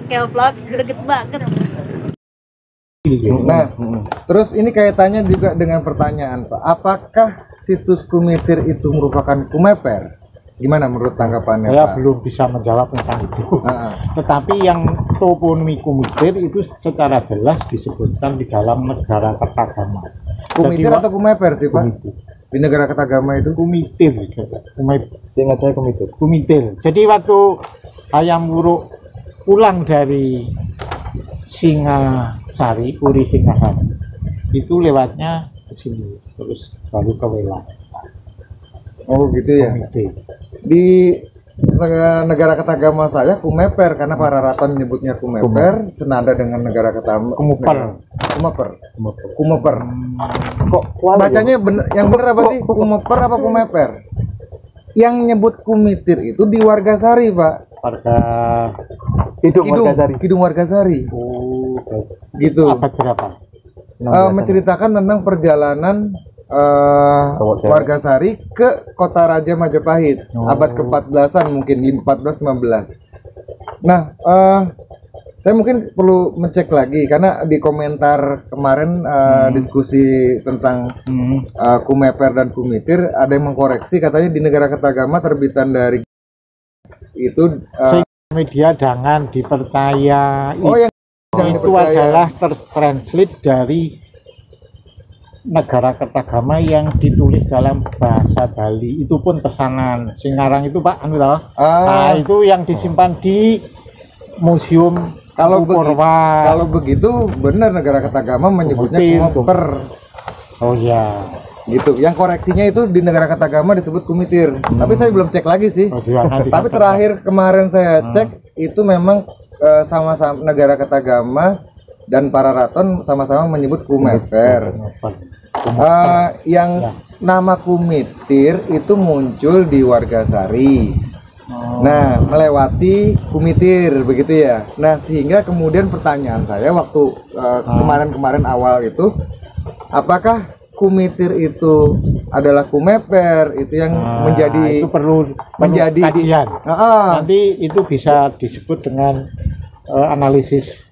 kayak vlog greget banget. Nah, terus ini kaitannya juga dengan pertanyaan Pak, apakah situs Kumitir itu merupakan kumeper? Gimana menurut tanggapannya Saya Pak? belum bisa menjawab tentang itu. Tetapi yang toponimi Kumitir itu secara jelas disebutkan di dalam negara Kertagama. Kumitir atau kumeper sih Pak? Kumitir. Di negara Kertagama itu Kumitir. Seingat saya Kumitir. Kumitir. Jadi waktu Hayam Wuruk pulang dari Singasari, Puri Singasari, itu lewatnya ke sini, terus baru ke Welang. oh gitu ya. Kumitir. Di negara Kertagama saya kumeper karena para raton menyebutnya kumeper senada dengan negara Kertagama. Kumeper. Kok Bacanya bener, yang bener apa sih? Kumeper apa kumeper? Yang nyebut Kumitir itu di Wargasari Pak. Warga Kidung Wargasari. Oh, Gitu. abad berapa? Menceritakan tentang perjalanan Wargasari ke Kota Raja Majapahit abad ke-14an mungkin di 14-15. Nah, saya mungkin perlu mencek lagi karena di komentar kemarin diskusi tentang kumeper dan kumitir ada yang mengkoreksi katanya di negara Kertagama terbitan dari itu Media jangan dipercaya. yang jangan Itu dipercaya. adalah translate dari negara Kertagama yang ditulis dalam bahasa Bali. Itu pun pesanan Singarang itu Pak anu toh. Nah, itu yang disimpan di Museum Kalau Purwa. kalau begitu benar negara Kertagama menyebutnya kumeper. Oh ya. Gitu. Yang koreksinya itu di negara Kertagama disebut kumitir. Tapi saya belum cek lagi sih. Oh, iya, nanti Tapi terakhir kemarin saya cek itu memang sama-sama negara Kertagama dan para raton sama-sama menyebut kumeper. Yang nama kumitir itu muncul di Wargasari. Nah, melewati kumitir begitu ya. Nah, sehingga kemudian pertanyaan saya waktu kemarin-kemarin awal itu, apakah kumitir itu adalah kumeper? Itu yang menjadi itu perlu menjadi kajian. Nanti itu bisa disebut dengan analisis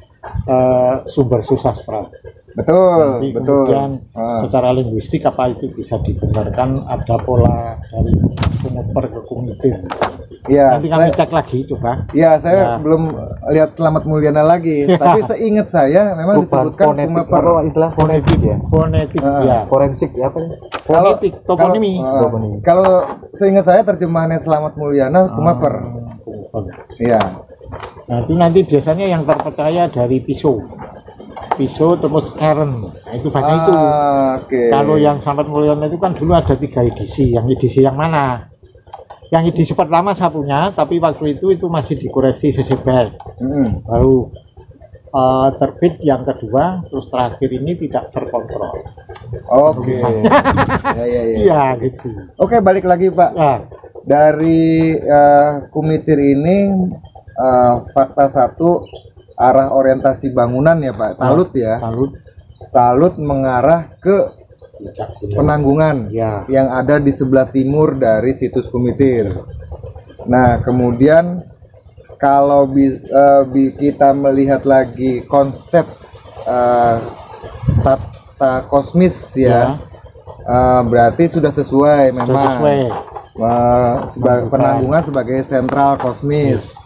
sumber susastra. betul. Kemudian secara linguistik apa itu bisa dibenarkan ada pola dari kumeper ke kumitir. Ya, Nanti kami cek lagi coba. Ya, saya belum lihat Selamat Mulyana lagi. Tapi seingat saya memang disebutkan kumeper. Istilah fonetik ya. Fonetik ya. Forensik ya apa ya? Fonetik, toponimi. Kalau seingat saya terjemahannya Selamat Mulyana kumeper. Iya. Nah, itu nanti biasanya yang terpercaya dari Piso terus Karen. Nah, itu bahasa itu. Oke. Kalau yang Selamat Mulyana itu kan dulu ada 3 edisi. Yang edisi yang mana? Yang edisi pertama saya punya, tapi waktu itu masih dikoreksi Sesebel. Baru terbit yang kedua, terus terakhir ini tidak terkontrol. Oke. Iya gitu. Oke, balik lagi Pak. Ya. Dari kumitir ini fakta satu, arah orientasi bangunan ya Pak. Talut ya. Talut mengarah ke Penanggungan yang ada di sebelah timur dari situs Kumitir. Nah, kemudian kalau kita melihat lagi konsep tata kosmis ya, berarti sudah sesuai memang Penanggungan sebagai sentral kosmis.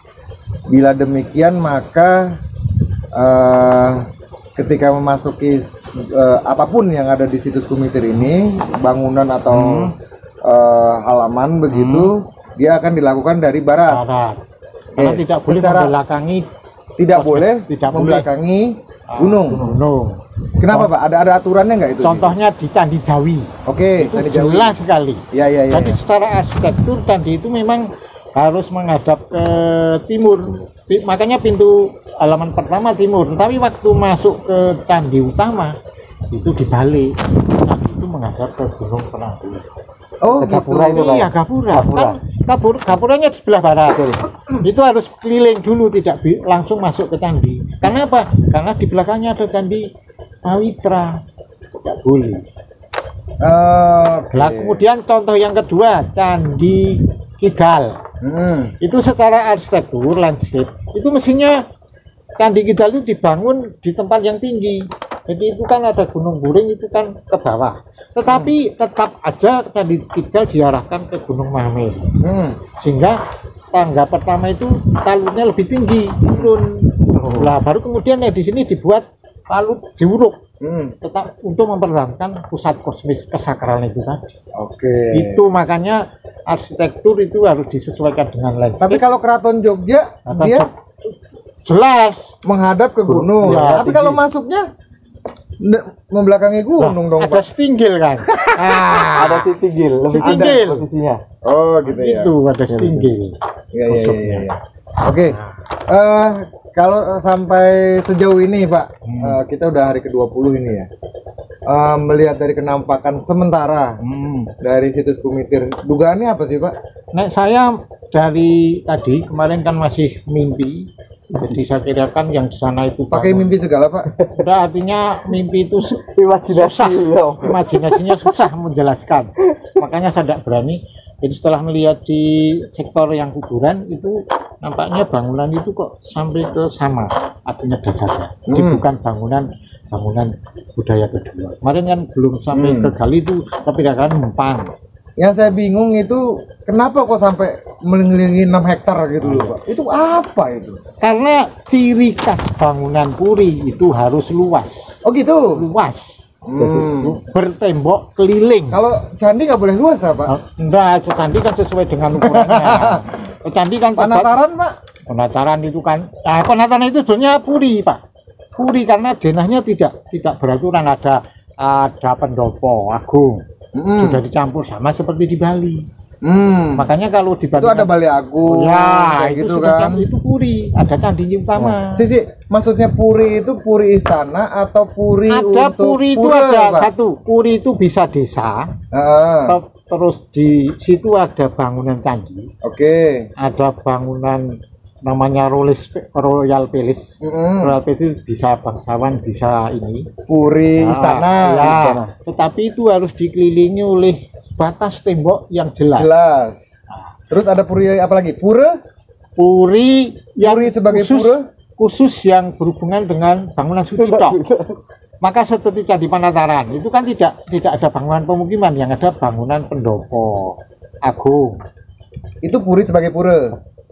Bila demikian maka ketika memasuki apapun yang ada di situs Kumitir ini, bangunan atau halaman begitu, dia akan dilakukan dari barat. Karena tidak boleh membelakangi, membelakangi gunung. Kenapa Pak? Ada aturannya nggak itu? Contohnya di Candi Jawi. Oke, itu jelas sekali. Ya. Jadi secara arsitektur candi itu memang harus menghadap ke timur. Makanya pintu halaman pertama timur. Tapi waktu masuk ke candi utama itu dibalik. Candi itu menghadap ke Gunung Penanggungan. Oh, Gapura itu Pak. Iya, Gapura. Gapuranya di sebelah barat. Itu harus keliling dulu, tidak langsung masuk ke candi. Karena apa? Karena di belakangnya ada candi Pawitra. Tidak boleh. Nah, kemudian contoh yang kedua, Candi Kigal. Itu secara arsitektur landscape itu mestinya Candi Kidal itu dibangun di tempat yang tinggi. Jadi itu kan ada Gunung Buring itu kan ke bawah. Tetapi tetap aja Candi Kidal diarahkan ke Gunung Mahamir. Sehingga tangga pertama itu talutnya lebih tinggi turun. Lah baru kemudian ya di sini dibuat talut diuruk. Tetap untuk mempertahankan pusat kosmis kesakralan itu tadi. Oke. Itu makanya arsitektur itu harus disesuaikan dengan landscape. Tapi kalau Keraton Jogja dia jelas menghadap ke gunung. Ya, tapi kalau masuknya membelakangi gunung dong, ada Pak. setinggil kan. Ada si tinggil, lebih Setinggil. tinggi posisinya. Oh, gitu ya. Itu ada setinggil. Iya, iya. Oke. Kalau sampai sejauh ini, Pak, kita udah hari ke-20 ini ya. Melihat dari kenampakan sementara dari situs Kumitir, dugaannya apa sih, Pak? Nek saya dari tadi kemarin kan masih mimpi. Jadi saya kira kan yang di sana itu Pakai mimpi segala, Pak. udah artinya mimpi itu Imajinasi loh. imajinasinya susah menjelaskan. Makanya saya tidak berani. Jadi setelah melihat di sektor yang kuburan itu nampaknya bangunan itu kok sampai ke sama, artinya dasarnya. Jadi bukan bangunan budaya kedua. Kemarin kan belum sampai ke gali itu, tapi kan numpang. Yang saya bingung itu kenapa kok sampai mengelilingi 6 hektar gitu loh, Pak. Itu apa itu? Karena ciri khas bangunan puri itu harus luas. Oh gitu. Luas. Bertembok keliling. Kalau candi nggak boleh luas, Pak? Enggak, candi kan sesuai dengan ukurannya. Candi kan Penataran, Pak? penataran itu kan, penataran itu sebenarnya puri, Pak. Puri karena denahnya tidak beraturan, ada pendopo agung. Sudah dicampur sama seperti di Bali. Makanya kalau di Bali Itu ada Bali Agung, ya, kayak itu gitu sudah kan? itu puri, ada candi utama. Sisi, maksudnya puri itu puri istana atau puri Ada untuk puri itu pura, ada Pak? satu, puri itu bisa desa. Terus di situ ada bangunan candi, Oke. ada bangunan namanya Royal Palace. Royal Palace itu bisa bangsawan, bisa ini Puri istana. ya. Istana. Tetapi itu harus dikelilingi oleh batas tembok yang jelas. Jelas. Terus ada puri apa lagi? Pura? Puri yang Puri sebagai khusus yang berhubungan dengan bangunan suci tok. Maka seperti Candi Panataran itu kan tidak ada bangunan pemukiman, yang ada bangunan pendopo agung. Itu puri sebagai pura.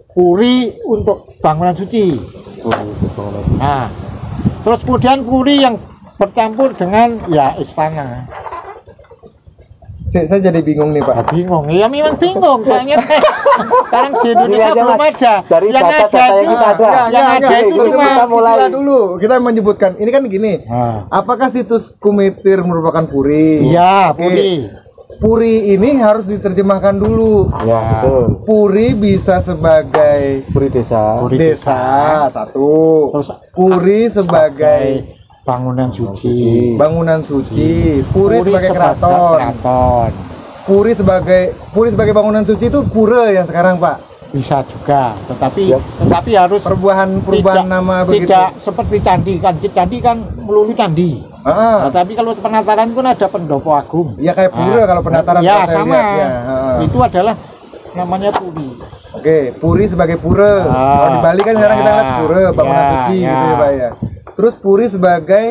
Puri untuk bangunan suci. Nah, terus kemudian puri yang bercampur dengan ya istana. Saya jadi bingung nih, Pak. Bingung, ya memang bingung. Soalnya sekarang di Indonesia aja, belum Mas. ada. Dari yang data-data ada yang itu, kita ada. yang ada itu cuma kita mulai. Kita dulu, kita menyebutkan. Ini kan gini. Apakah situs Kumitir merupakan puri? Iya, Oke. puri. Puri ini harus diterjemahkan dulu. Ya, betul. Puri bisa sebagai Puri desa. Puri desa, satu. Terus Puri sebagai bangunan suci. bangunan suci. Puri sebagai keraton. Puri sebagai bangunan suci itu pura yang sekarang, Pak. Bisa juga, tetapi harus Perubahan tidak, nama begitu. tidak seperti candi kan melulu candi. Nah, tapi kalau penataran pun ada pendopo agung. Ya kayak pura kalau penataran Ya kalau saya sama. lihat, ya. Itu adalah namanya puri. Oke, puri sebagai pura. Kalau di Bali kan sekarang kita lihat pura, bangunan suci gitu ya, Pak ya. Terus puri sebagai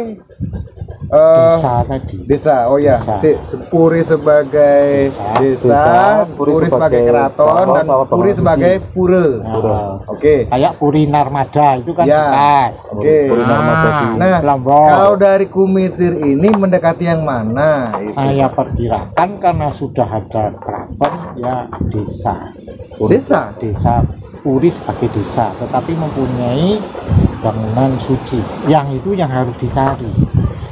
Desa tadi. desa. Oh ya, puri sebagai desa, puri sebagai keraton, dan puri sebagai pura. Oke. Kayak Puri Narmada itu kan Ya. bekas. Oke. Puri Narmada di Nah, Lombok. kalau dari Kumitir ini mendekati yang mana? Saya perkirakan karena sudah ada keraton ya desa. Desa. Puri sebagai desa, tetapi mempunyai bangunan suci. Yang itu yang harus dicari.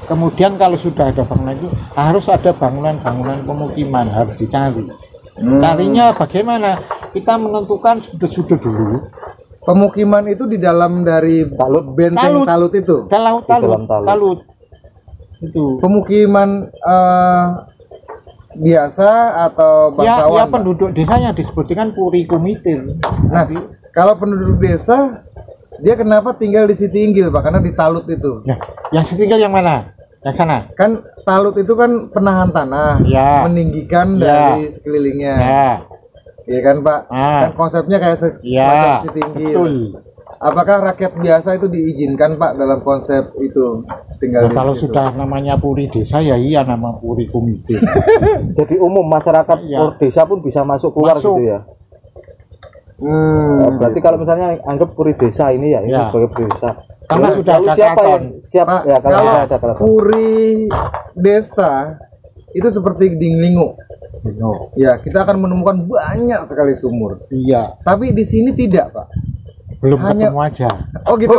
Kemudian kalau sudah ada bangunan itu harus ada bangunan-bangunan pemukiman, harus dicari. Carinya bagaimana? Kita menentukan sudut-sudut dulu. Pemukiman itu di dalam dari benteng talut itu. Talut. Itu. Pemukiman biasa atau bangsawan? Ya penduduk desanya disebutkan Puri Kumitir. Nah, kalau penduduk desa dia kenapa tinggal di Sitinggil, Pak? Karena di talut itu. Nah, yang setinggal yang mana? Yang sana. Kan talut itu kan penahan tanah, Ya. meninggikan dari sekelilingnya. Ya. Iya kan, Pak? Kan konsepnya kayak semacam Ya. Sitinggil. Betul. apakah rakyat biasa itu diizinkan Pak dalam konsep itu tinggal Nah, di kalau situ? sudah namanya puri desa ya iya nama puri komite. Jadi umum masyarakat Iya. desa pun bisa masuk keluar Masuk. gitu ya. Hmm, Berarti kalau misalnya anggap puri desa ini ya, ini Ya. sebagai puri desa. Karena Lalu- sudah lalu ada siapa keraton. yang siap Pak, ya kalau kalau sudah ada keraton. puri desa itu seperti Dinglingo. No. Ya, kita akan menemukan banyak sekali sumur. Iya, Tapi di sini tidak, Pak. belum Hanya- ketemu aja. Oh gitu.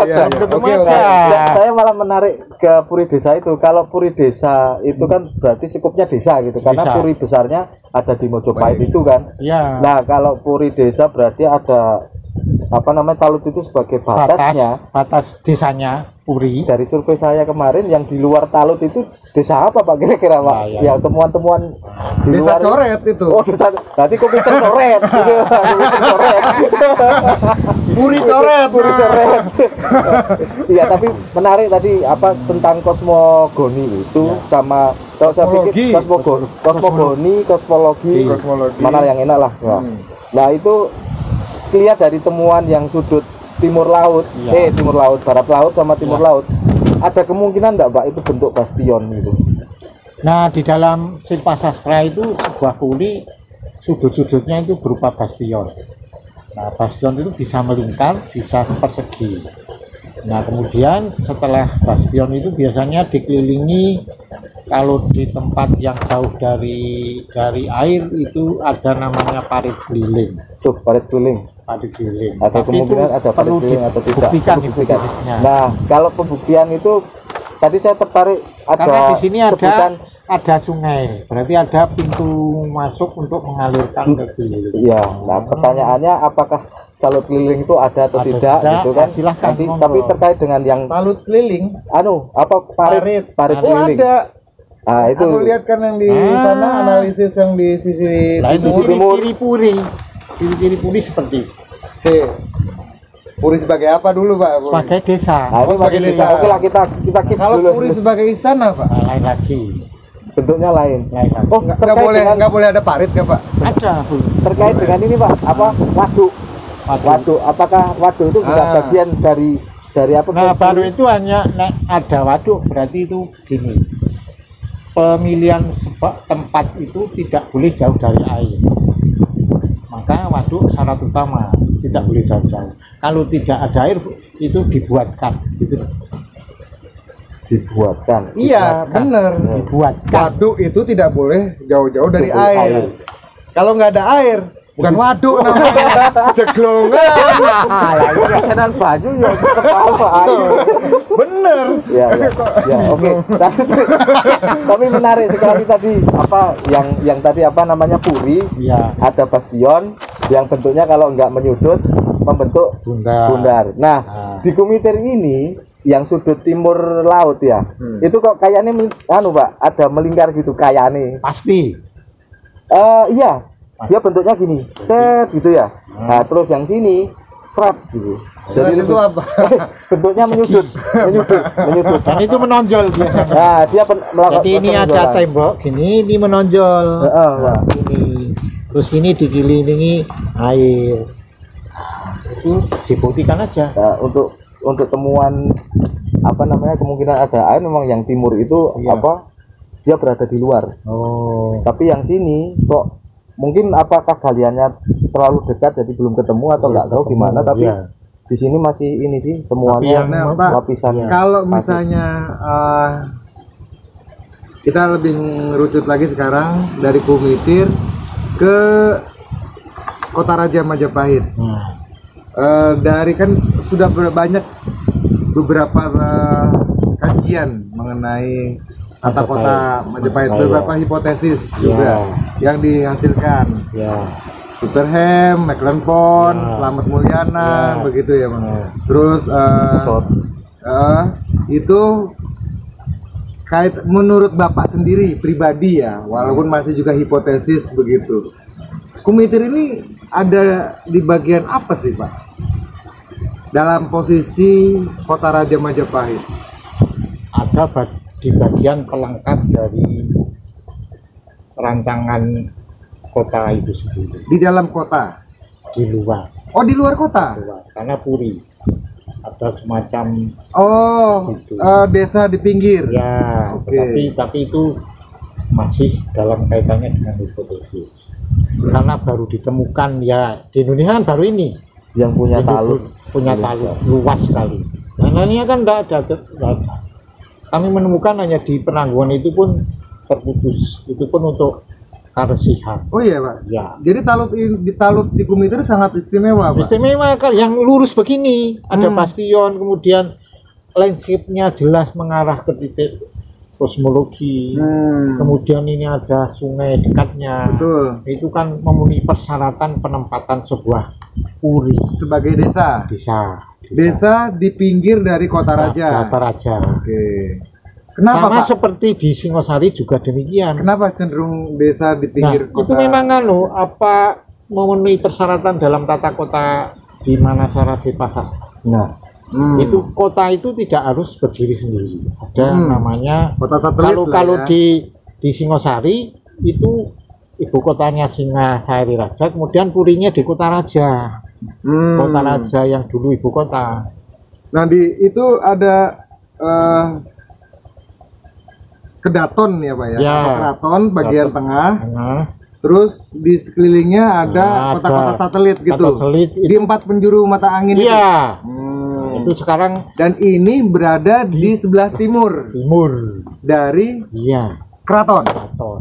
Iya. Ketemu Oke, oke. aja. Nah, saya malah menarik ke puri desa itu. Kalau puri desa itu kan berarti skupnya desa gitu. Karena Desa. puri besarnya ada di Mojopahit itu kan. Iya. Nah, kalau puri desa berarti ada apa namanya talut itu sebagai batasnya. batas desanya puri. Dari survei saya kemarin yang di luar talut itu desa apa Pak kira-kira Pak? Nah, ya. Ya temuan-temuan di Desa luar coret itu. Oh, desa. Berarti komputer coret. Gitu. Komputer coret. Puri coret. Puri coret. Iya, tapi menarik tadi apa tentang kosmogoni itu sama kalau saya pikir kosmogoni, kosmologi, Kosmologi. mana yang enak lah. Nah, itu lihat dari temuan yang sudut timur laut, Iya. timur laut, barat laut sama timur laut. Ada kemungkinan enggak Pak itu bentuk bastion gitu? Nah, di dalam Silpa Sastra itu sebuah puri sudut-sudutnya itu berupa bastion. Nah, bastion itu bisa melingkar, bisa persegi. Nah, kemudian setelah bastion itu biasanya dikelilingi, kalau di tempat yang jauh dari air itu ada namanya parit keliling. Tuh, parit keliling. Parit keliling. Ada Tapi kemungkinan itu ada parit perlu keliling atau tidak? dibuktikan itu Dibuktikan. jenisnya. Nah, kalau pembuktian itu tadi saya tertarik ada Karena di sini sebutan ada sungai, berarti ada pintu masuk untuk mengalirkan ke keliling. iya. Nah, pertanyaannya apakah kalau keliling itu ada atau Ada tidak tidak, gitu kan? silahkan Nanti, monggo. tapi terkait dengan yang Talut keliling. apa parit Oh, keliling. ada. Nah, itu Aku lihat kan yang di Ah. sana analisis yang di sisi Nah, itu Sisi timur. ciri-ciri puri seperti C. Puri sebagai apa dulu, Pak? Puri. sebagai desa. Nah, ini Oh, sebagai masih desa. Oke lah kita keep Kalau dulu. puri sebagai istana, Pak? Nah, lain lagi. Bentuknya lain. Lain lagi. Oh, Nggak terkait boleh dengan nggak boleh ada parit ya, Pak? Ada, Bu. terkait dengan ini Pak, apa waduk? Waduk, apakah waduk itu juga Ah. bagian dari apa? Nah, baru itu hanya ada waduk, berarti itu gini. Pemilihan tempat itu tidak boleh jauh dari air. Maka waduk syarat utama tidak boleh jauh-jauh. Kalau tidak ada air itu dibuatkan, gitu. dibuatkan. Iya, bener. Dibuatkan. Waduk itu tidak boleh jauh-jauh dari Jauh dari air. air. Kalau nggak ada air, bukan waduk namanya, jeglongan. Ah, ya, ini kesenan banyu ya ketawa air. Bener. Ya, oke. Tapi menarik sekali tadi apa yang tadi apa namanya puri, Iya. ada bastion yang bentuknya kalau nggak menyudut membentuk Bundar. bundar. Nah, Nah. di Komiter ini yang sudut timur laut ya, itu kok kayaknya Pak, ada melingkar gitu kayaknya. Pasti. Iya, dia bentuknya gini, set gitu ya. Nah, terus yang sini seret gitu. Jadi itu apa? bentuknya menyudut. Dan itu menonjol biasanya. Nah, dia melakukan Jadi ini ada penonjolan. tembok gini, ini menonjol. Heeh, Pak. Ini. Terus ini dikelilingi air. Itu dibuktikan aja. Nah, untuk temuan apa namanya kemungkinan ada air memang yang timur itu Iya. apa dia berada di luar. Oh. Tapi yang sini kok mungkin apakah galiannya terlalu dekat jadi belum ketemu atau nggak tahu gimana tapi Iya. di sini masih ini sih temuannya yang- Nah, Pak, lapisan. kalau misalnya kita lebih ngerucut lagi sekarang dari Kumitir ke Kota Raja Majapahit. Dari kan sudah banyak beberapa kajian mengenai tata kota Majapahit, beberapa hipotesis juga yang dihasilkan. Ya. Superham, Mecklenburg, Slamet Mulyana, begitu ya, Bang. Terus itu menurut Bapak sendiri pribadi ya, walaupun masih juga hipotesis begitu. Kumitir ini ada di bagian apa sih, Pak? Dalam posisi Kota Raja Majapahit. Ada di bagian pelengkap dari rancangan kota itu sendiri. Di dalam kota. Di luar. Oh, di luar kota. Karena Puri ada semacam gitu. Desa di pinggir. Ya, Oke. tapi itu masih dalam kaitannya dengan hipotesis. Karena baru ditemukan ya di Indonesia kan baru ini yang punya talud luas sekali. Yang lainnya kan enggak ada. Kami menemukan hanya di Penanggungan itu pun terputus. Itu pun untuk karesihan. Oh iya, Pak. Ya. Jadi talut di Kumitir sangat istimewa, Pak. Istimewa kan yang lurus begini, ada bastion, kemudian landscape-nya jelas mengarah ke titik kosmologi. Kemudian ini ada sungai dekatnya. Betul. Itu kan memenuhi persyaratan penempatan sebuah puri Sebagai desa. Desa di pinggir dari Kota Raja. Kota Raja. Oke. Kenapa, Sama Pak? seperti di Singosari juga demikian. Kenapa cenderung desa di pinggir Itu kota? memang memenuhi persyaratan dalam tata kota di mana Sarasi Pasar. Nah, Itu kota itu tidak harus berdiri sendiri. Ada namanya Kota satelit lah kalau ya. di Singosari itu ibu kotanya Singasari Raja, kemudian purinya di Kota Raja. Kota Raja yang dulu ibu kota. Nah, itu ada kedaton ya, Pak ya. Ya. Keraton bagian tengah. Nah, Terus di sekelilingnya ada kota-kota satelit gitu. satelit Di 4 penjuru mata angin itu. iya. Itu sekarang Dan ini berada di sebelah timur timur. dari Iya, keraton. keraton.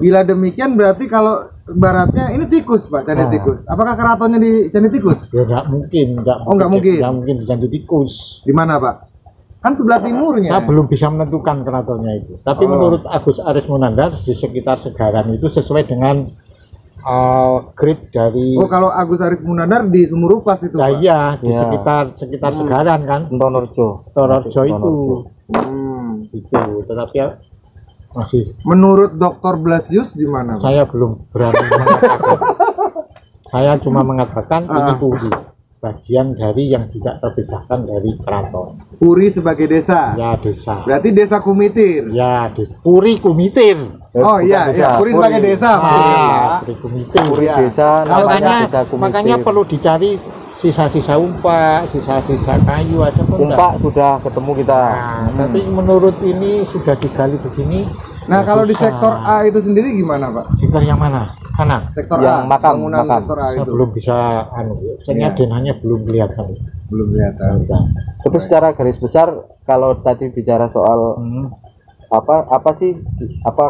Bila demikian berarti kalau baratnya ini tikus, Pak, Candi Tikus. Apakah keratonnya di Candi Tikus? Ya enggak mungkin, nggak mungkin. Enggak mungkin diganti tikus. Di mana, Pak? Kan sebelah timurnya. Saya belum bisa menentukan keratonnya itu. Tapi menurut Agus Arif Munandar di sekitar Segaran itu sesuai dengan grid dari Oh, kalau Agus Arif Munandar di Sumurupas itu, ya Pak. iya di Ya. sekitar Segaran kan. Tonorjo. Tonorjo itu Hmm. itu. Tetapi ya, masih Menurut Dr. Blasius di mana, Pak? saya belum berani mengatakan. Saya cuma mengatakan ini Puri, bagian dari yang tidak terpisahkan dari keraton. Puri sebagai desa. Ya desa. Berarti desa Kumitir. Ya desa. Puri Kumitir. Oh iya, iya, Puri sebagai desa, Pak. Puri Kumitir. Puri Ya. desa, namanya desa Kumitir. Makanya perlu dicari sisa-sisa umpak, sisa-sisa kayu aja pun enggak. Umpak sudah ketemu kita. Nah, tapi menurut ini sudah digali begini. Nah, ya kalau di susah. sektor A itu sendiri gimana, Pak? Sektor yang mana? Kanan. Sektor Yang A, makam, bangunan makam. sektor A Saya itu belum bisa saya denahnya belum kelihatan. belum kelihatan. Tapi secara garis besar kalau tadi bicara soal apa sih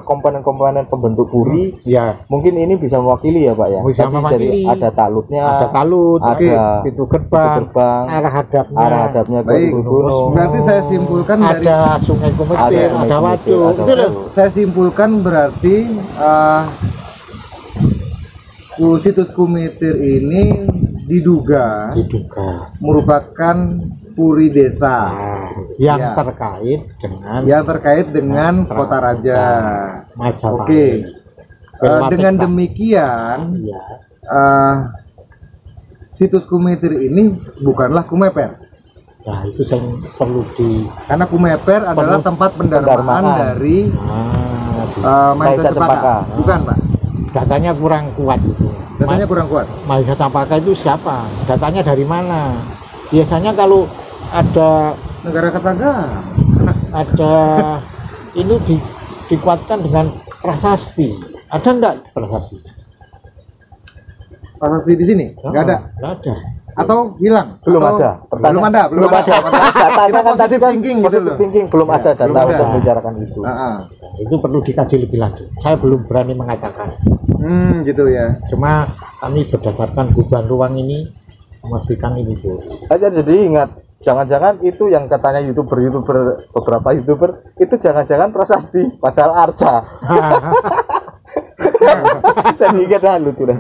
komponen-komponen pembentuk puri, Ya, mungkin ini bisa mewakili ya, Pak ya. Bisa Tadi mewakili. dari ada talutnya, ada talut, ada pintu gerbang, arah hadapnya, ke Baik. gunung. Berarti saya simpulkan dari ada sungai Kumitir, Sungai ada Kumitir, waduk. ada Itu loh. waduk. saya simpulkan berarti situs Kumitir ini diduga merupakan puri desa Yang Ya. terkait dengan yang terkait dengan Kota Raja. Majapahit. Oke. Relatif Dengan lah. demikian Ya. situs Kumitir ini bukanlah Kumeper. Nah, itu yang perlu di Karena Kumeper adalah tempat pendarmaan pendarmaan. dari Mahesa Mahesa Cempaka. Cempaka. Bukan, Pak. datanya kurang kuat itu. Datanya kurang kuat. Mahesa Cempaka itu siapa? Datanya dari mana? Biasanya kalau ada Negara tetangga. ini dikuatkan dengan prasasti. Ada enggak prasasti? Prasasti di sini? Nggak ada. Enggak ada. Atau hilang? Belum Atau ada. Belum ada. Belum ada. Datanya Kita kan tadi positive kan thinking gitu positive loh. thinking, belum ada data belum ada. untuk membicarakan itu. Itu perlu dikaji lebih lanjut. Saya belum berani mengatakan. Gitu ya. Cuma kami berdasarkan beban ruang ini memastikan ini Bu. Aja jadi ingat, jangan-jangan itu yang katanya beberapa youtuber itu jangan-jangan prasasti padahal arca. Jadi ingat lucu deh.